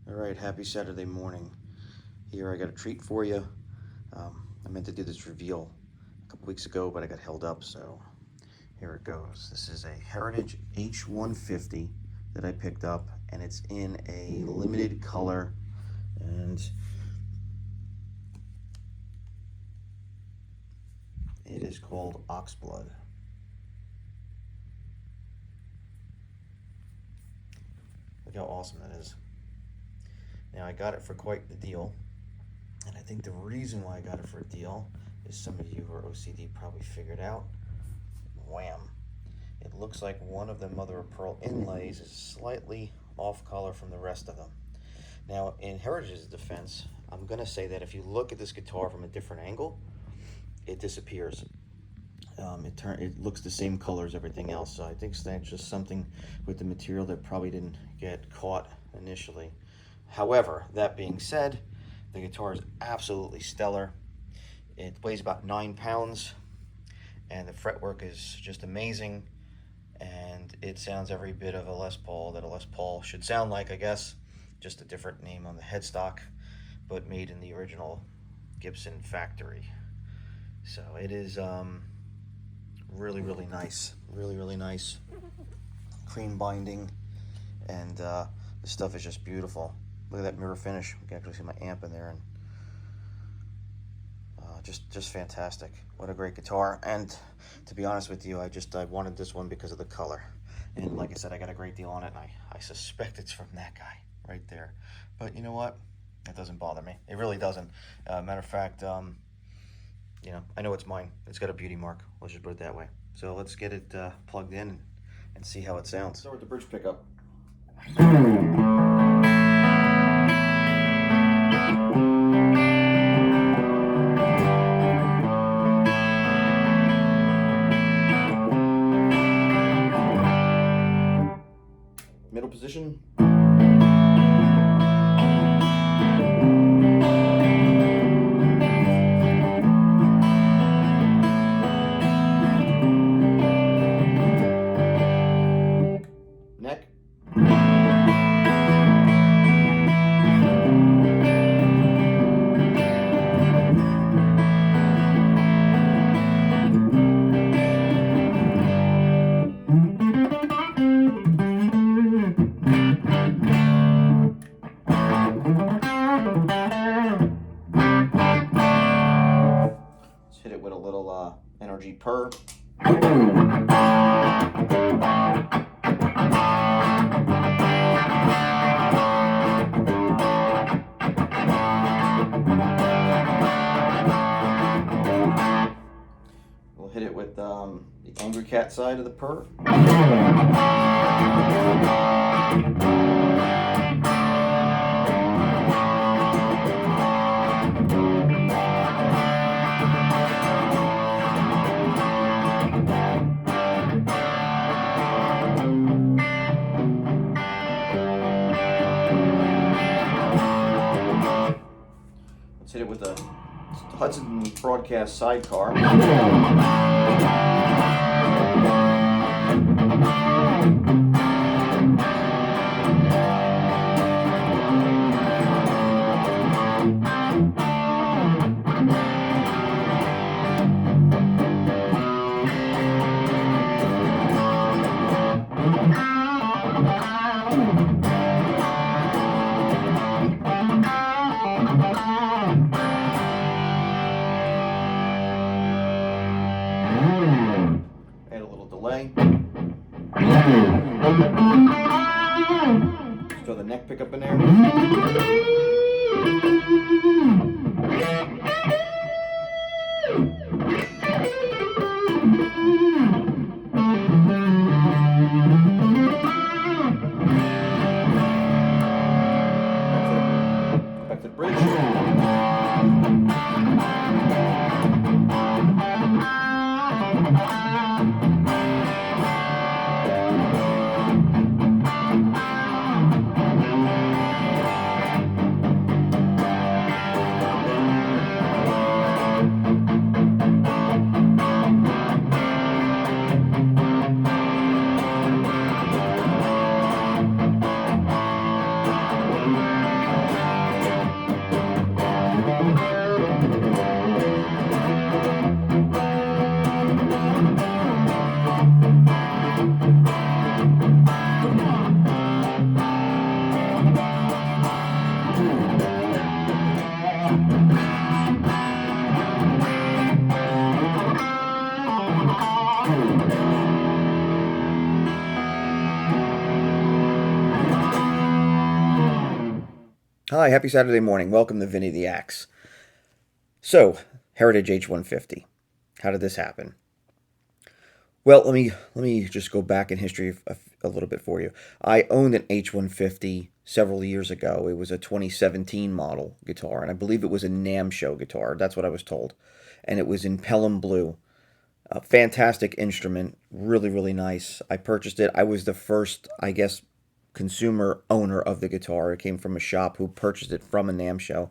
Alright, happy Saturday morning. Here I got a treat for you. I meant to do this reveal a couple weeks ago, but I got held up, so here it goes. This is a Heritage H-150 that I picked up, and it's in a limited color, and it is called Oxblood. Look how awesome that is. Now, I got it for quite the deal, and I think the reason why I got it for a deal is some of you who are OCD probably figured out. Wham! It looks like one of the mother of pearl inlays is slightly off color from the rest of them. Now, in Heritage's defense, I'm going to say that if you look at this guitar from a different angle, it disappears. It looks the same color as everything else, so I think that's just something with the material that probably didn't get caught initially. However, that being said, the guitar is absolutely stellar. It weighs about 9 pounds, and the fretwork is just amazing, and it sounds every bit of a Les Paul that a Les Paul should sound like, I guess. Just a different name on the headstock, but made in the original Gibson factory. So it is really, really nice. Really, really nice. Cream binding, and the stuff is just beautiful. Look at that mirror finish. You can actually see my amp in there, and just fantastic. What a great guitar. And to be honest with you, I wanted this one because of the color. And like I said, I got a great deal on it, and I suspect it's from that guy right there. But you know what? It doesn't bother me. It really doesn't. Matter of fact, you know, I know it's mine. It's got a beauty mark. Let's just put it that way. So let's get it plugged in and see how it sounds. Start with the bridge pickup. Middle position. Neck. Let's hit it with a little energy purr. We'll hit it with the angry cat side of the purr. Let's hit it with the Hudson Broadcast sidecar. Add a little delay. Just throw the neck pickup in there. Back to the bridge. Hi, happy Saturday morning. Welcome to Vinny the Axe. So, Heritage H-150. How did this happen? Well, let me just go back in history a little bit for you. I owned an H-150 several years ago. It was a 2017 model guitar, and I believe it was a NAMM show guitar. That's what I was told. And it was in Pelham Blue. A fantastic instrument, really, really nice. I purchased it. I was the first, I guess, consumer owner of the guitar. It came from a shop who purchased it from a NAMM show.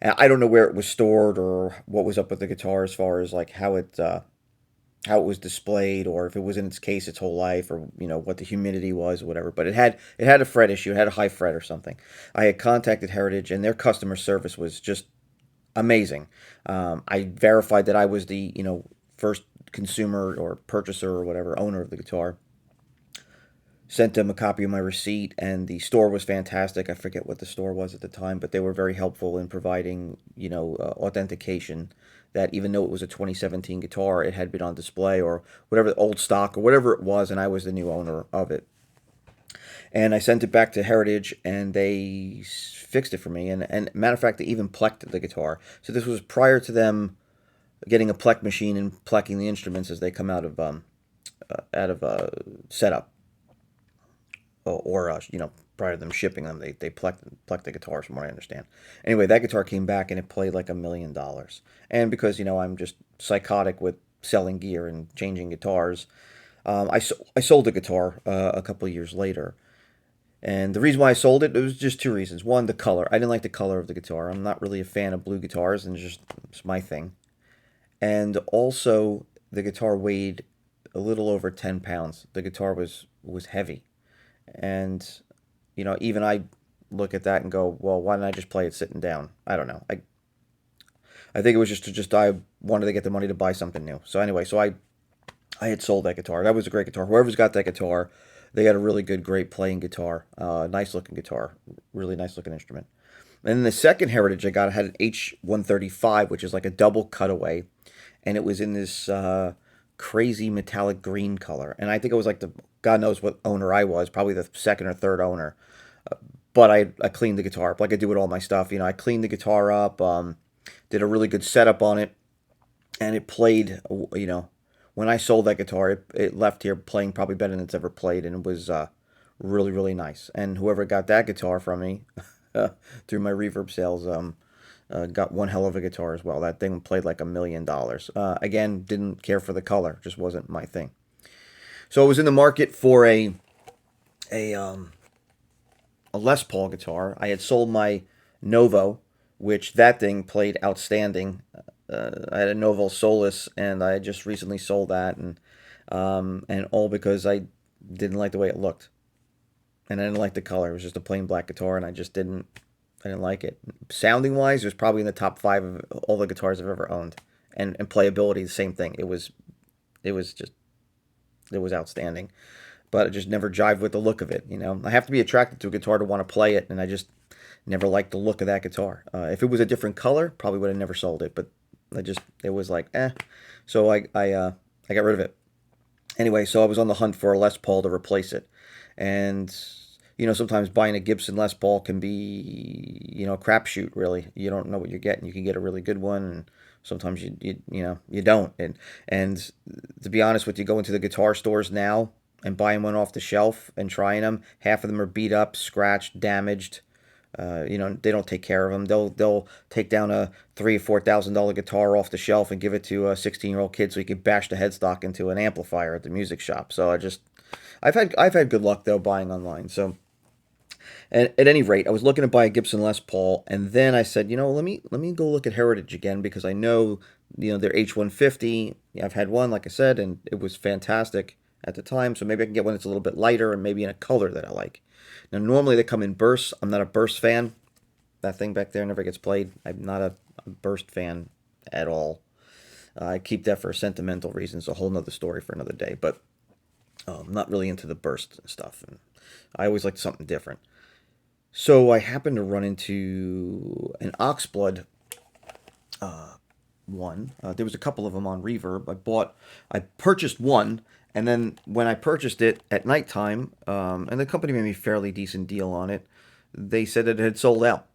And I don't know where it was stored or what was up with the guitar as far as like how it was displayed or if it was in its case its whole life or what the humidity was or whatever. But it had a fret issue. It had a high fret or something. I had contacted Heritage and their customer service was just amazing. I verified that I was the first consumer or purchaser or whatever owner of the guitar. Sent them a copy of my receipt, and the store was fantastic. I forget what the store was at the time, but they were very helpful in providing authentication that even though it was a 2017 guitar, it had been on display or whatever, old stock or whatever it was, and I was the new owner of it. And I sent it back to Heritage, and they fixed it for me. And matter of fact, they even plecked the guitar. So this was prior to them getting a pleck machine and plecking the instruments as they come out of setup, or prior to them shipping them, they plecked the guitars from what I understand. Anyway, that guitar came back and it played like $1 million. And because I'm just psychotic with selling gear and changing guitars, I sold the guitar a couple of years later. And the reason why I sold it was just two reasons. One, the color. I didn't like the color of the guitar. I'm not really a fan of blue guitars, and it's my thing. And also, the guitar weighed a little over 10 pounds. The guitar was heavy, and even I look at that and go, well, why didn't I just play it sitting down? I don't know. I think it was just I wanted to get the money to buy something new. So anyway, I had sold that guitar. That was a great guitar. Whoever's got that guitar, they got a really good, great playing guitar. Nice looking guitar, really nice looking instrument. And then the second Heritage I got, I had an H-135, which is like a double cutaway, and it was in this crazy metallic green color. And I think it was like the God knows what owner I was, probably the second or third owner. But I cleaned the guitar up like I do with all my stuff. I cleaned the guitar up, did a really good setup on it, and it played. When I sold that guitar, it left here playing probably better than it's ever played, and it was really, really nice. And whoever got that guitar from me through my reverb sales got one hell of a guitar as well. That thing played like $1 million. Again, didn't care for the color, just wasn't my thing. So I was in the market for a um, a Les Paul guitar. I had sold my Novo, which that thing played outstanding. I had a Novo Solus, and I had just recently sold that, and all because I didn't like the way it looked, and I didn't like the color. It was just a plain black guitar, and I didn't like it. Sounding wise, it was probably in the top five of all the guitars I've ever owned, and playability, the same thing. It was outstanding, but it just never jived with the look of it. I have to be attracted to a guitar to want to play it, and I just never liked the look of that guitar. If it was a different color, probably would have never sold it, but it was like So I got rid of it. Anyway, so I was on the hunt for a Les Paul to replace it, and sometimes buying a Gibson Les Paul can be a crapshoot. Really, you don't know what you're getting. You can get a really good one, and sometimes you don't. And to be honest with you, go into the guitar stores now and buying one off the shelf and trying them. Half of them are beat up, scratched, damaged. They don't take care of them. They'll take down a $3,000 or $4,000 guitar off the shelf and give it to a 16-year-old kid so he can bash the headstock into an amplifier at the music shop. So I've had good luck though buying online. So at any rate, I was looking to buy a Gibson Les Paul, and then I said, let me go look at Heritage again because I know their H-150. I've had one, like I said, and it was fantastic at the time. So maybe I can get one that's a little bit lighter and maybe in a color that I like. Now, normally they come in bursts. I'm not a burst fan. That thing back there never gets played. I'm not a burst fan at all. I keep that for sentimental reasons. A whole nother story for another day. But I'm not really into the burst stuff. And I always like something different. So I happened to run into an Oxblood one. There was a couple of them on Reverb. I purchased one, and then when I purchased it at nighttime, and the company made me a fairly decent deal on it. they said that it had sold out.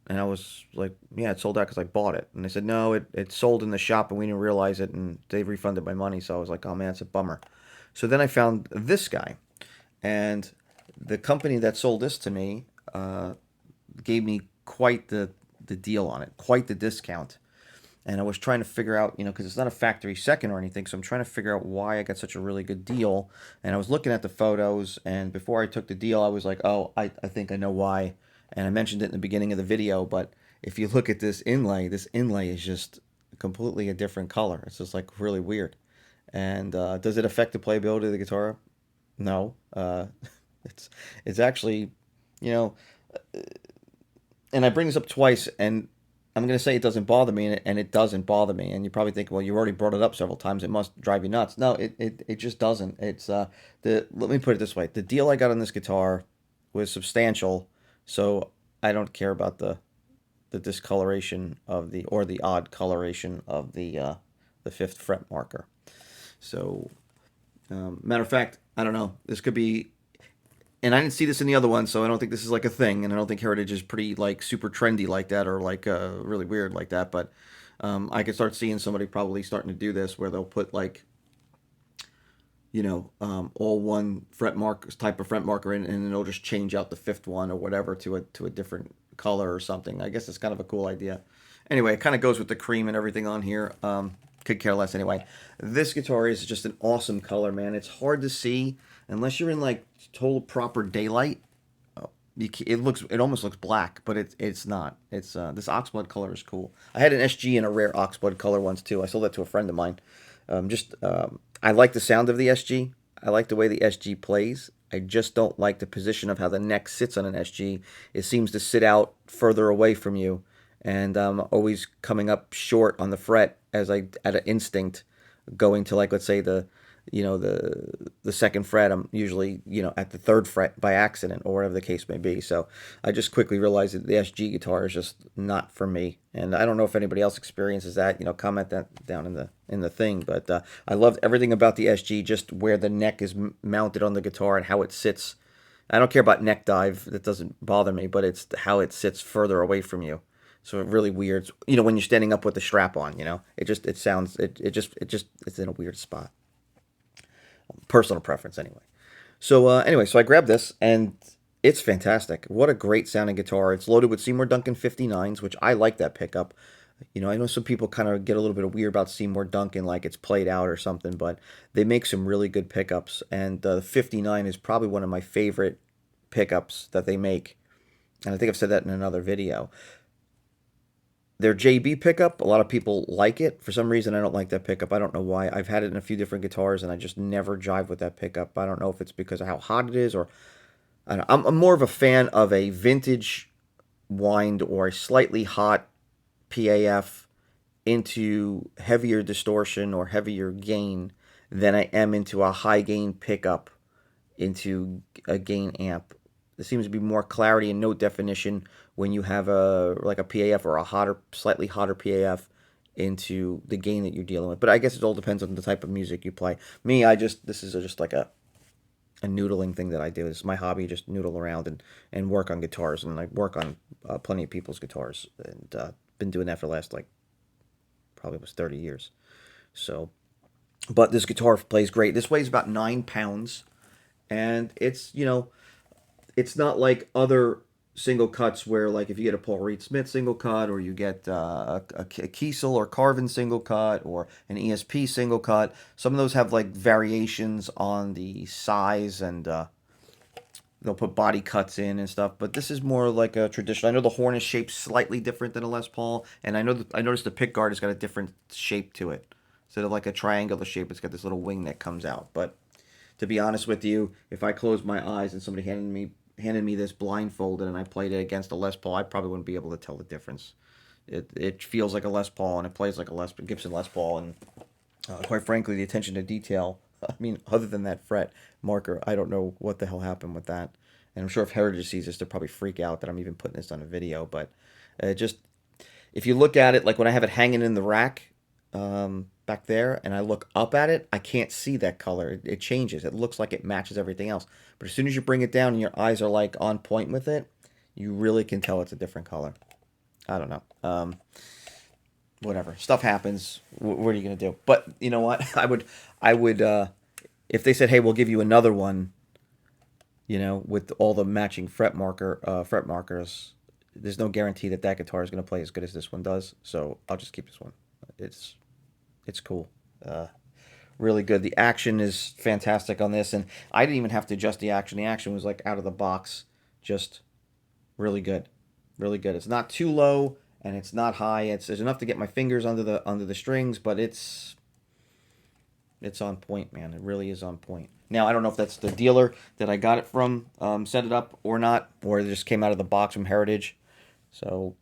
And I was like, yeah, it sold out because I bought it. And they said, no, it sold in the shop and we didn't realize it and they refunded my money. So I was like, oh man, it's a bummer. So then I found this guy. And the company that sold this to me gave me quite the deal on it, quite the discount. And I was trying to figure out, because it's not a factory second or anything, so I'm trying to figure out why I got such a really good deal. And I was looking at the photos, and before I took the deal, I was like, oh, I think I know why. And I mentioned it in the beginning of the video, but if you look at this inlay is just completely a different color. It's just like really weird. And does it affect the playability of the guitar? No. It's it's actually, you know, and I bring this up twice, and I'm going to say it doesn't bother me, and it doesn't bother me. And you probably think, well, you already brought it up several times. It must drive you nuts. No, it just doesn't. It's let me put it this way: the deal I got on this guitar was substantial, so I don't care about the discoloration of the odd coloration of the fifth fret marker. So, matter of fact, I don't know. This could be, and I didn't see this in the other one, so I don't think this is like a thing, and I don't think Heritage is pretty like super trendy like that or like really weird like that. But I could start seeing somebody probably starting to do this where they'll put like all one fret mark type of fret marker in, and it'll just change out the fifth one or whatever to a different color or something. I guess it's kind of a cool idea. Anyway, it kind of goes with the cream and everything on here. Could care less anyway. This guitar is just an awesome color, man. It's hard to see unless you're in like total proper daylight. It almost looks black, but it's not. It's this Oxblood color is cool. I had an SG in a rare Oxblood color once too. I sold that to a friend of mine. I like the sound of the SG. I like the way the SG plays. I just don't like the position of how the neck sits on an SG. It seems to sit out further away from you, and I'm always coming up short on the fret as I at an instinct going to, like, let's say the second fret. I'm usually at the third fret by accident or whatever the case may be. So I just quickly realized that the SG guitar is just not for me, and I don't know if anybody else experiences that. Comment that down in the thing. But I loved everything about the SG, just where the neck is mounted on the guitar and how it sits. I don't care about neck dive; that doesn't bother me, but it's how it sits further away from you. So it really weird. When you're standing up with the strap on, it sounds it's in a weird spot. Personal preference, anyway. So I grabbed this, and it's fantastic. What a great sounding guitar. It's loaded with Seymour Duncan 59s, which I like that pickup. I know some people kind of get a little bit weird about Seymour Duncan, like it's played out or something, but they make some really good pickups, and the 59 is probably one of my favorite pickups that they make, and I think I've said that in another video. Their JB pickup, a lot of people like it. For some reason, I don't like that pickup. I don't know why. I've had it in a few different guitars, and I just never jive with that pickup. I don't know if it's because of how hot it is, or I'm more of a fan of a vintage wind or a slightly hot PAF into heavier distortion or heavier gain than I am into a high gain pickup into a gain amp. There seems to be more clarity and note definition when you have a PAF or a slightly hotter PAF into the gain that you're dealing with. But I guess it all depends on the type of music you play. Me, this is just like a noodling thing that I do. It's my hobby, just noodle around and work on guitars, and I work on plenty of people's guitars, and been doing that for the last probably almost 30 years. So, but this guitar plays great. This weighs about 9 pounds, and it's not like other single cuts where, like, if you get a Paul Reed Smith single cut, or you get a Kiesel or Carvin single cut, or an ESP single cut, some of those have like variations on the size, and they'll put body cuts in and stuff. But this is more like a traditional. I know the horn is shaped slightly different than a Les Paul, and I noticed the pick guard has got a different shape to it. Instead of like a triangular shape, it's got this little wing that comes out. But to be honest with you, if I closed my eyes and somebody handed me this blindfolded and I played it against a Les Paul, I probably wouldn't be able to tell the difference. It feels like a Les Paul, and it plays like a Gibson Les Paul, and quite frankly, the attention to detail, I mean, other than that fret marker, I don't know what the hell happened with that. And I'm sure if Heritage sees this, they'll probably freak out that I'm even putting this on a video. But if you look at it, like when I have it hanging in the rack back there, and I look up at it, I can't see that color. It changes. It looks like it matches everything else. But as soon as you bring it down and your eyes are like on point with it, you really can tell it's a different color. I don't know. Whatever. Stuff happens. What are you gonna do? But you know what? I would, if they said, "Hey, we'll give you another one," with all the matching fret markers, there's no guarantee that that guitar is gonna play as good as this one does. So I'll just keep this one. It's it's cool. Uh, Really good. The action is fantastic on this, and I didn't even have to adjust the action. The action was like out of the box, just really good, really good. It's not too low and it's not high. It's enough to get my fingers under the strings, but it's on point, man. It really is on point. Now I don't know if that's the dealer that I got it from set it up or not, or it just came out of the box from Heritage. So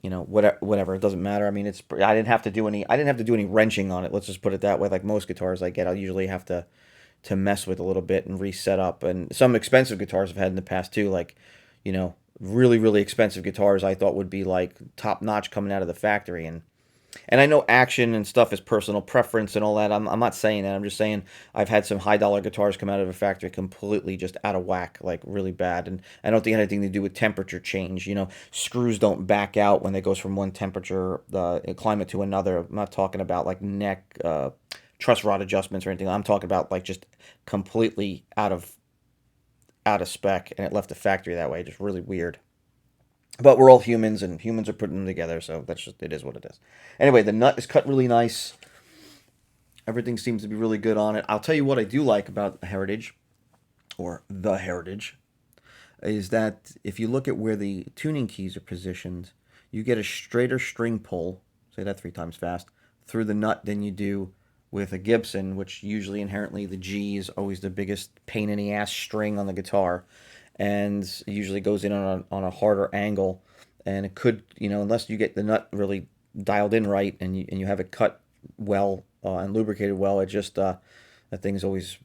whatever, it doesn't matter. I mean, I didn't have to do any wrenching on it. Let's just put it that way. Like most guitars I get, I'll usually have to mess with a little bit and reset up. And some expensive guitars I've had in the past too, like really really expensive guitars I thought would be like top notch coming out of the factory, and I know action and stuff is personal preference and all that. I'm not saying that. I'm just saying I've had some high dollar guitars come out of a factory completely just out of whack, like really bad. And I don't think it had anything to do with temperature change. Screws don't back out when they goes from one temperature climate to another. I'm not talking about like neck truss rod adjustments or anything. I'm talking about like just completely out of spec, and it left the factory that way. Just really weird. But we're all humans, and humans are putting them together, so it is what it is. Anyway, the nut is cut really nice. Everything seems to be really good on it. I'll tell you what I do like about Heritage, or the Heritage, is that if you look at where the tuning keys are positioned, you get a straighter string pull, say that 3 times fast, through the nut than you do with a Gibson, which usually inherently the G is always the biggest pain in the ass string on the guitar, and it usually goes in on a harder angle, and it could, unless you get the nut really dialed in right and you have it cut well and lubricated well, it just that thing's always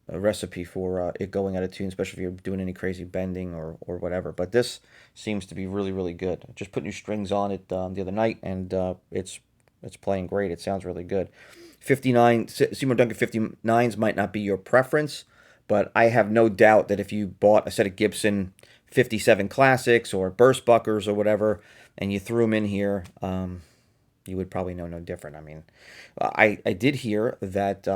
a recipe for it going out of tune, especially if you're doing any crazy bending or whatever. But this seems to be really really good. Just put new strings on it the other night, and it's playing great. It sounds really good. 59 Seymour Duncan 59s might not be your preference, but I have no doubt that if you bought a set of Gibson 57 Classics or Burst Buckers or whatever, and you threw them in here, you would probably know no different. I mean, I did hear that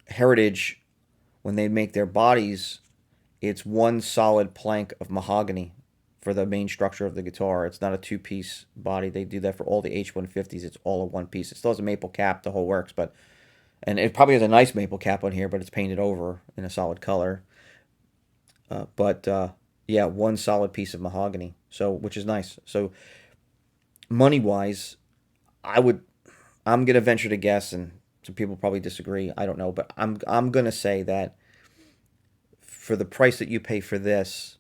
Heritage, when they make their bodies, it's one solid plank of mahogany for the main structure of the guitar. It's not a two-piece body. They do that for all the H-150s. It's all a one piece. It still has a maple cap, the whole works, and it probably has a nice maple cap on here, but it's painted over in a solid color. But yeah, one solid piece of mahogany, so which is nice. So money-wise, I'm gonna venture to guess, and some people probably disagree. I don't know, but I'm gonna say that for the price that you pay for this,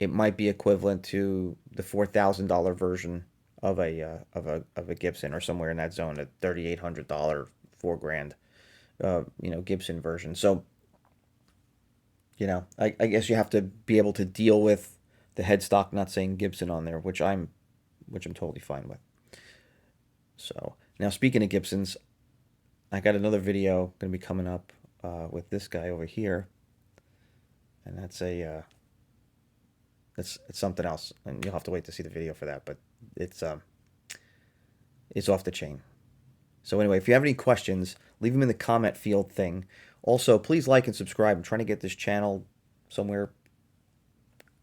it might be equivalent to the $4,000 version of a Gibson, or somewhere in that zone, a $3,800, $4,000, Gibson version. So, I guess you have to be able to deal with the headstock not saying Gibson on there, which I'm totally fine with. So now, speaking of Gibsons, I got another video going to be coming up with this guy over here, and that's it's something else, and you'll have to wait to see the video for that. But it's off the chain. So anyway, if you have any questions, leave them in the comment field thing. Also, please like and subscribe. I'm trying to get this channel somewhere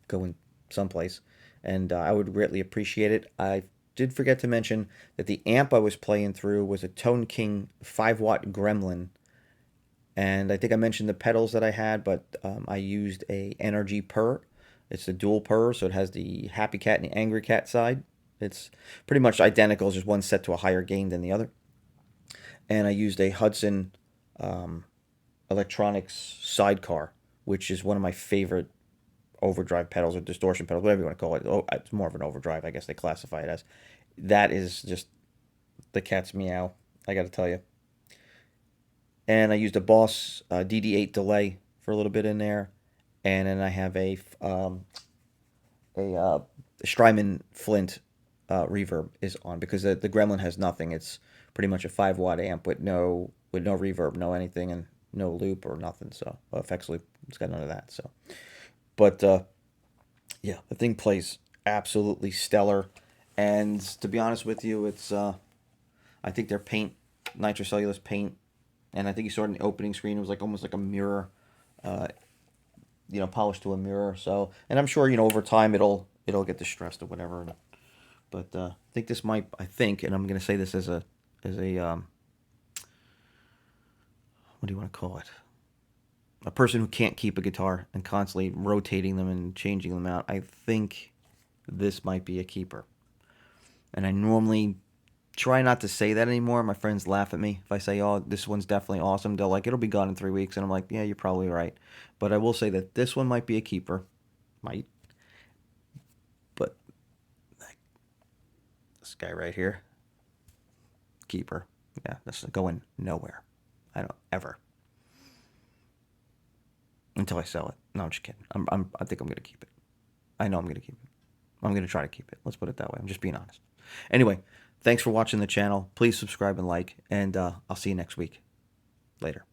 going someplace, and I would greatly appreciate it. I did forget to mention that the amp I was playing through was a Tone King 5-watt Gremlin, and I think I mentioned the pedals that I had, but I used a NRG Purr. It's the dual Purr, so it has the Happy Cat and the Angry Cat side. It's pretty much identical, just one set to a higher gain than the other. And I used a Hudson Electronics Sidecar, which is one of my favorite overdrive pedals or distortion pedals, whatever you want to call it. Oh, it's more of an overdrive, I guess they classify it as. That is just the cat's meow, I got to tell you. And I used a Boss DD8 delay for a little bit in there, and then I have a Strymon Flint reverb is on, because the Gremlin has nothing. It's pretty much a 5-watt amp with no reverb, no anything, and no loop or nothing. So effects loop, it's got none of that. So But yeah, the thing plays absolutely stellar. And to be honest with you, it's I think their paint, nitrocellulose paint, and I think you saw it in the opening screen. It was like almost like a mirror, uh, polished to a mirror. So, and I'm sure over time it'll get distressed or whatever. But I think this might. I think, and I'm going to say this as a what do you want to call it? A person who can't keep a guitar and constantly rotating them and changing them out. I think this might be a keeper. And I normally try not to say that anymore. My friends laugh at me if I say, "Oh, this one's definitely awesome." They're like, "It'll be gone in 3 weeks," and I'm like, "Yeah, you're probably right." But I will say that this one might be a keeper, might. But this guy right here, keeper. Yeah, this is going nowhere. I don't ever until I sell it. No, I'm just kidding. I think I'm gonna keep it. I know I'm gonna keep it. I'm gonna try to keep it. Let's put it that way. I'm just being honest. Anyway, thanks for watching the channel. Please subscribe and like, and I'll see you next week. Later.